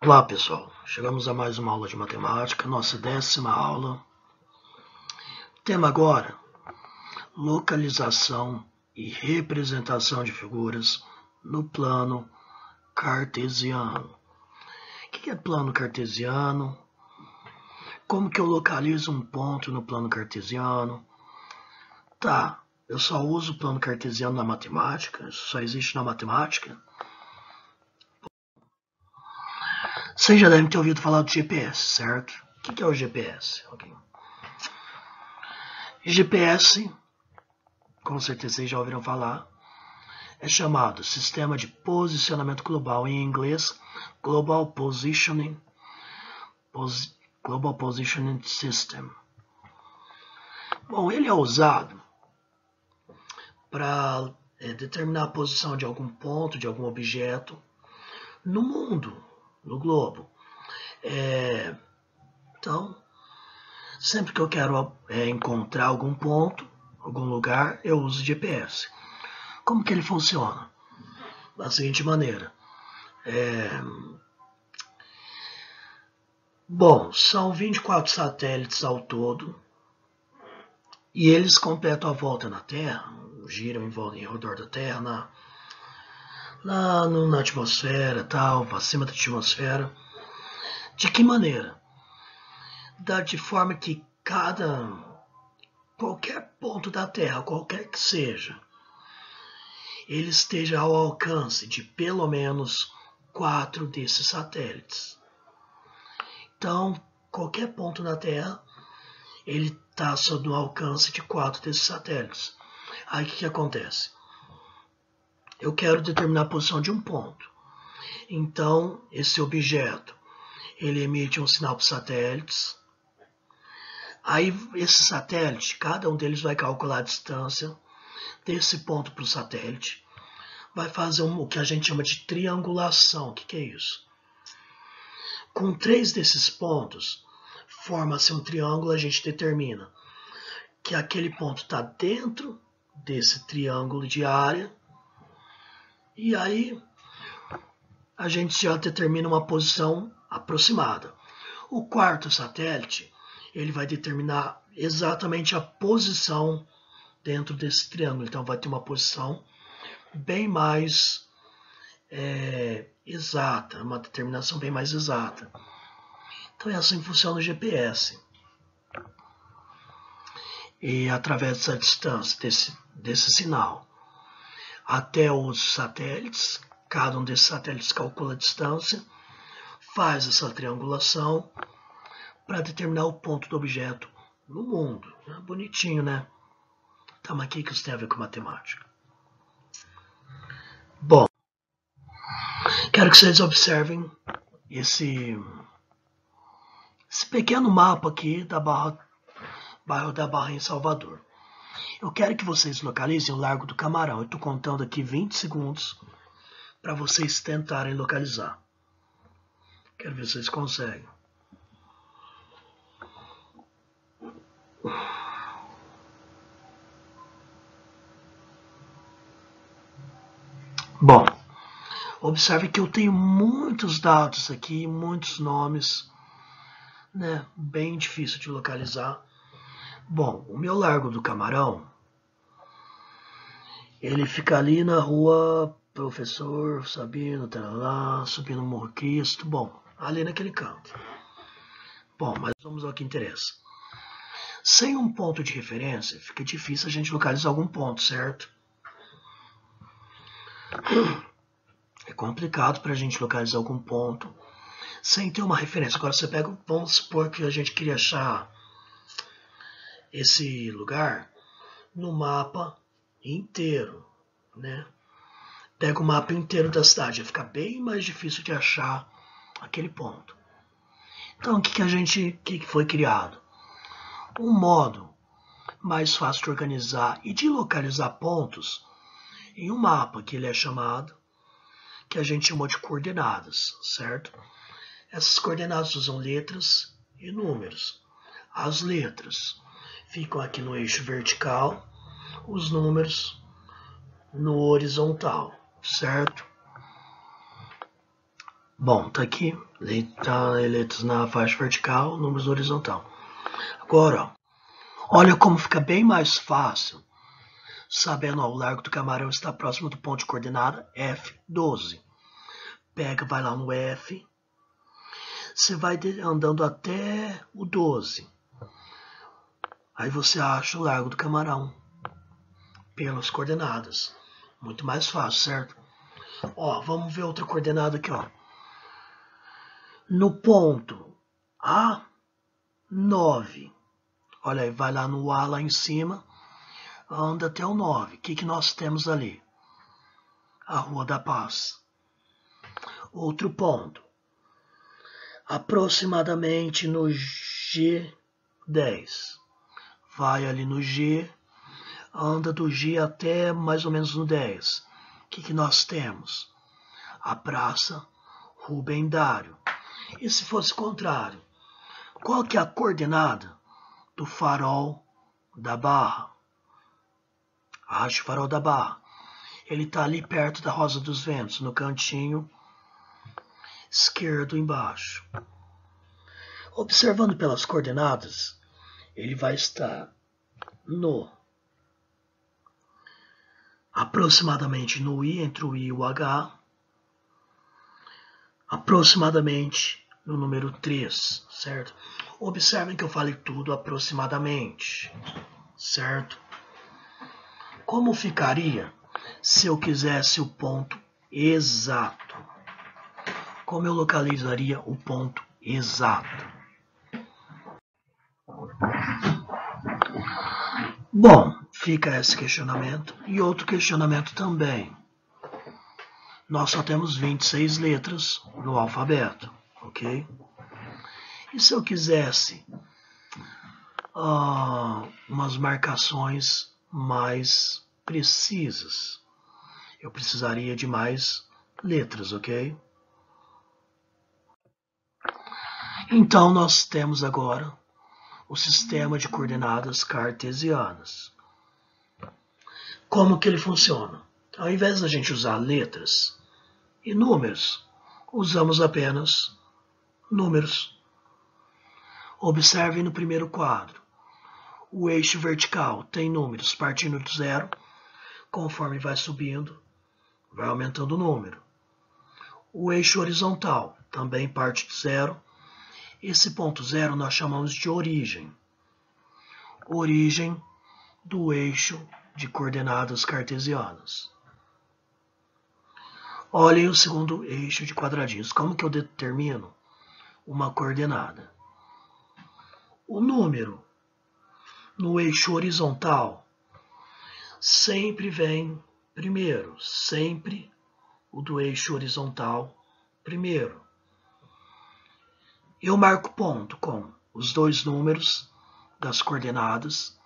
Olá pessoal, chegamos a mais uma aula de matemática, nossa 10ª aula. Tema agora, localização e representação de figuras no plano cartesiano. O que é plano cartesiano? Como que eu localizo um ponto no plano cartesiano? Tá, eu só uso o plano cartesiano na matemática, isso só existe na matemática. Vocês já devem ter ouvido falar do GPS, certo? O que é o GPS? Okay. GPS, com certeza vocês já ouviram falar, é chamado Sistema de Posicionamento Global, em inglês, Global Positioning System. Bom, ele é usado para determinar a posição de algum ponto, de algum objeto no mundo, no globo. Então, sempre que eu quero encontrar algum ponto, algum lugar, eu uso GPS. Como que ele funciona? Da seguinte maneira. Bom, são 24 satélites ao todo, e eles completam a volta na Terra, giram em redor da Terra, na atmosfera, tal, acima da atmosfera. De que maneira? De forma que qualquer ponto da Terra, qualquer que seja, ele esteja ao alcance de pelo menos 4 desses satélites. Então, qualquer ponto na Terra, ele está sob o alcance de 4 desses satélites. Aí o que acontece? Eu quero determinar a posição de um ponto. Então, esse objeto, ele emite um sinal para os satélites. Aí, esse satélite, cada um deles vai calcular a distância desse ponto para o satélite. Vai fazer o que a gente chama de triangulação. O que é isso? Com 3 desses pontos, forma-se um triângulo, a gente determina que aquele ponto está dentro desse triângulo de área. E aí, a gente já determina uma posição aproximada. O quarto satélite, ele vai determinar exatamente a posição dentro desse triângulo. Então, vai ter uma posição bem mais exata, uma determinação bem mais exata. Então, é assim que funciona o GPS. E através dessa distância, desse sinal, até os satélites, cada um desses satélites calcula a distância, faz essa triangulação para determinar o ponto do objeto no mundo. Bonitinho, né? Tá, mas o que isso tem a ver com matemática? Bom, quero que vocês observem esse pequeno mapa aqui da bairro da Barra em Salvador. Eu quero que vocês localizem o Largo do Camarão. Eu estou contando aqui 20 segundos para vocês tentarem localizar. Quero ver se vocês conseguem. Bom, observe que eu tenho muitos dados aqui, muitos nomes, né? Bem difícil de localizar. Bom, o meu Largo do Camarão, ele fica ali na rua Professor Sabino, lá, subindo o Morro Cristo. Bom, ali naquele canto. Bom, mas vamos ao que interessa. Sem um ponto de referência, fica difícil a gente localizar algum ponto, certo? É complicado para a gente localizar algum ponto sem ter uma referência. Agora você pega, vamos supor que a gente queria achar esse lugar no mapa inteiro, né? Pega o mapa inteiro da cidade, vai ficar bem mais difícil de achar aquele ponto. Então o que foi criado? Um modo mais fácil de organizar e de localizar pontos em um mapa que ele é chamado, que a gente chamou de coordenadas, certo? Essas coordenadas usam letras e números. As letras ficam aqui no eixo vertical, os números no horizontal, certo? Bom, tá aqui, letras na faixa vertical, números na horizontal. Agora, ó, olha como fica bem mais fácil, sabendo, ó, o Largo do Camarão está próximo do ponto de coordenada F12. Pega, vai lá no F, você vai andando até o 12. Aí você acha o Largo do Camarão pelas coordenadas. Muito mais fácil, certo? Ó, vamos ver outra coordenada aqui, ó. No ponto A9, olha aí, vai lá no A lá em cima, anda até o 9. O que nós temos ali? A Rua da Paz. Outro ponto, aproximadamente no G10. Vai ali no G, anda do G até mais ou menos no 10. O que nós temos? A Praça Rubem Dário. E se fosse contrário? Qual que é a coordenada do Farol da Barra? Acho o Farol da Barra. Ele está ali perto da Rosa dos Ventos, no cantinho esquerdo embaixo. Observando pelas coordenadas, ele vai estar aproximadamente no I, entre o I e o H, aproximadamente no número 3, certo? Observem que eu falei tudo aproximadamente, certo? Como ficaria se eu quisesse o ponto exato? Como eu localizaria o ponto exato? Bom, fica esse questionamento e outro questionamento também. Nós só temos 26 letras no alfabeto, ok? E se eu quisesse umas marcações mais precisas? Eu precisaria de mais letras, ok? Então nós temos agora o sistema de coordenadas cartesianas. Como que ele funciona? Ao invés da gente usar letras e números, usamos apenas números. Observem no primeiro quadro. O eixo vertical tem números partindo do zero, conforme vai subindo, vai aumentando o número. O eixo horizontal também parte do zero. Esse ponto zero nós chamamos de origem. Origem do eixo de coordenadas cartesianas. Olhem o segundo eixo de quadradinhos. Como que eu determino uma coordenada? O número no eixo horizontal sempre vem primeiro, sempre o do eixo horizontal primeiro. Eu marco ponto com os dois números das coordenadas,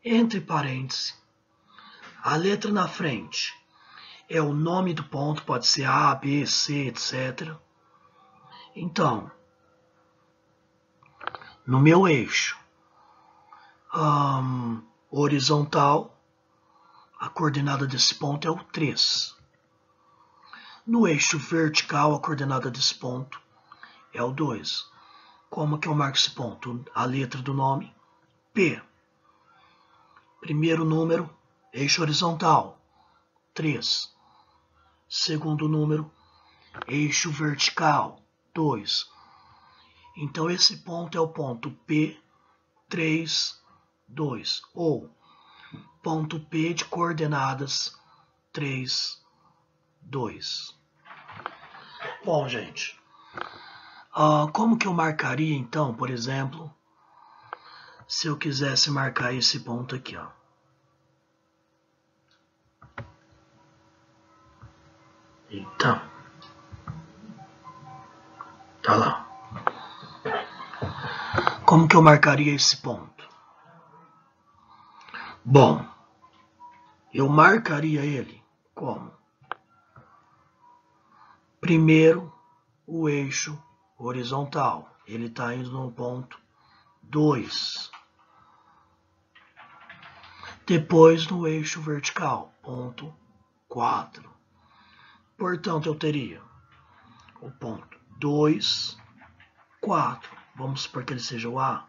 entre parênteses, a letra na frente é o nome do ponto, pode ser A, B, C, etc. Então, no meu eixo horizontal, a coordenada desse ponto é o 3. No eixo vertical, a coordenada desse ponto é o 2. Como que eu marco esse ponto? A letra do nome, P. Primeiro número, eixo horizontal, 3. Segundo número, eixo vertical, 2. Então esse ponto é o ponto P3, 2. Ou ponto P de coordenadas 3, 2. Bom, gente, como que eu marcaria então, por exemplo, se eu quisesse marcar esse ponto aqui, ó? Então, tá lá. Como que eu marcaria esse ponto? Bom, eu marcaria ele como? Primeiro, o eixo horizontal. Ele está indo no ponto 2. Depois, no eixo vertical, ponto 4. Portanto, eu teria o ponto 2, 4. Vamos supor que ele seja o A.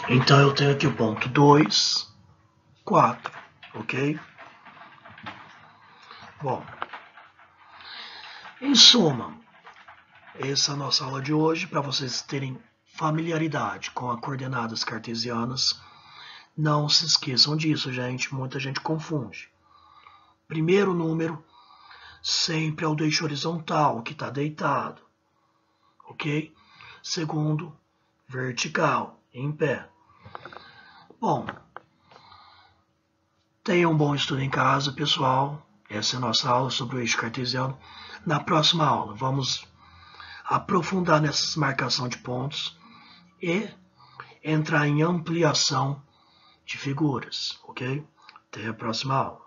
Então eu tenho aqui o ponto 2, 4, ok? Bom, em suma, essa é a nossa aula de hoje, para vocês terem familiaridade com as coordenadas cartesianas. Não se esqueçam disso, gente, muita gente confunde. Primeiro número sempre é o do eixo horizontal, que está deitado, ok? Segundo, vertical, em pé. Bom, tenham um bom estudo em casa, pessoal. Essa é a nossa aula sobre o eixo cartesiano. Na próxima aula, vamos aprofundar nessa marcação de pontos e entrar em ampliação de figuras, ok? Até a próxima aula.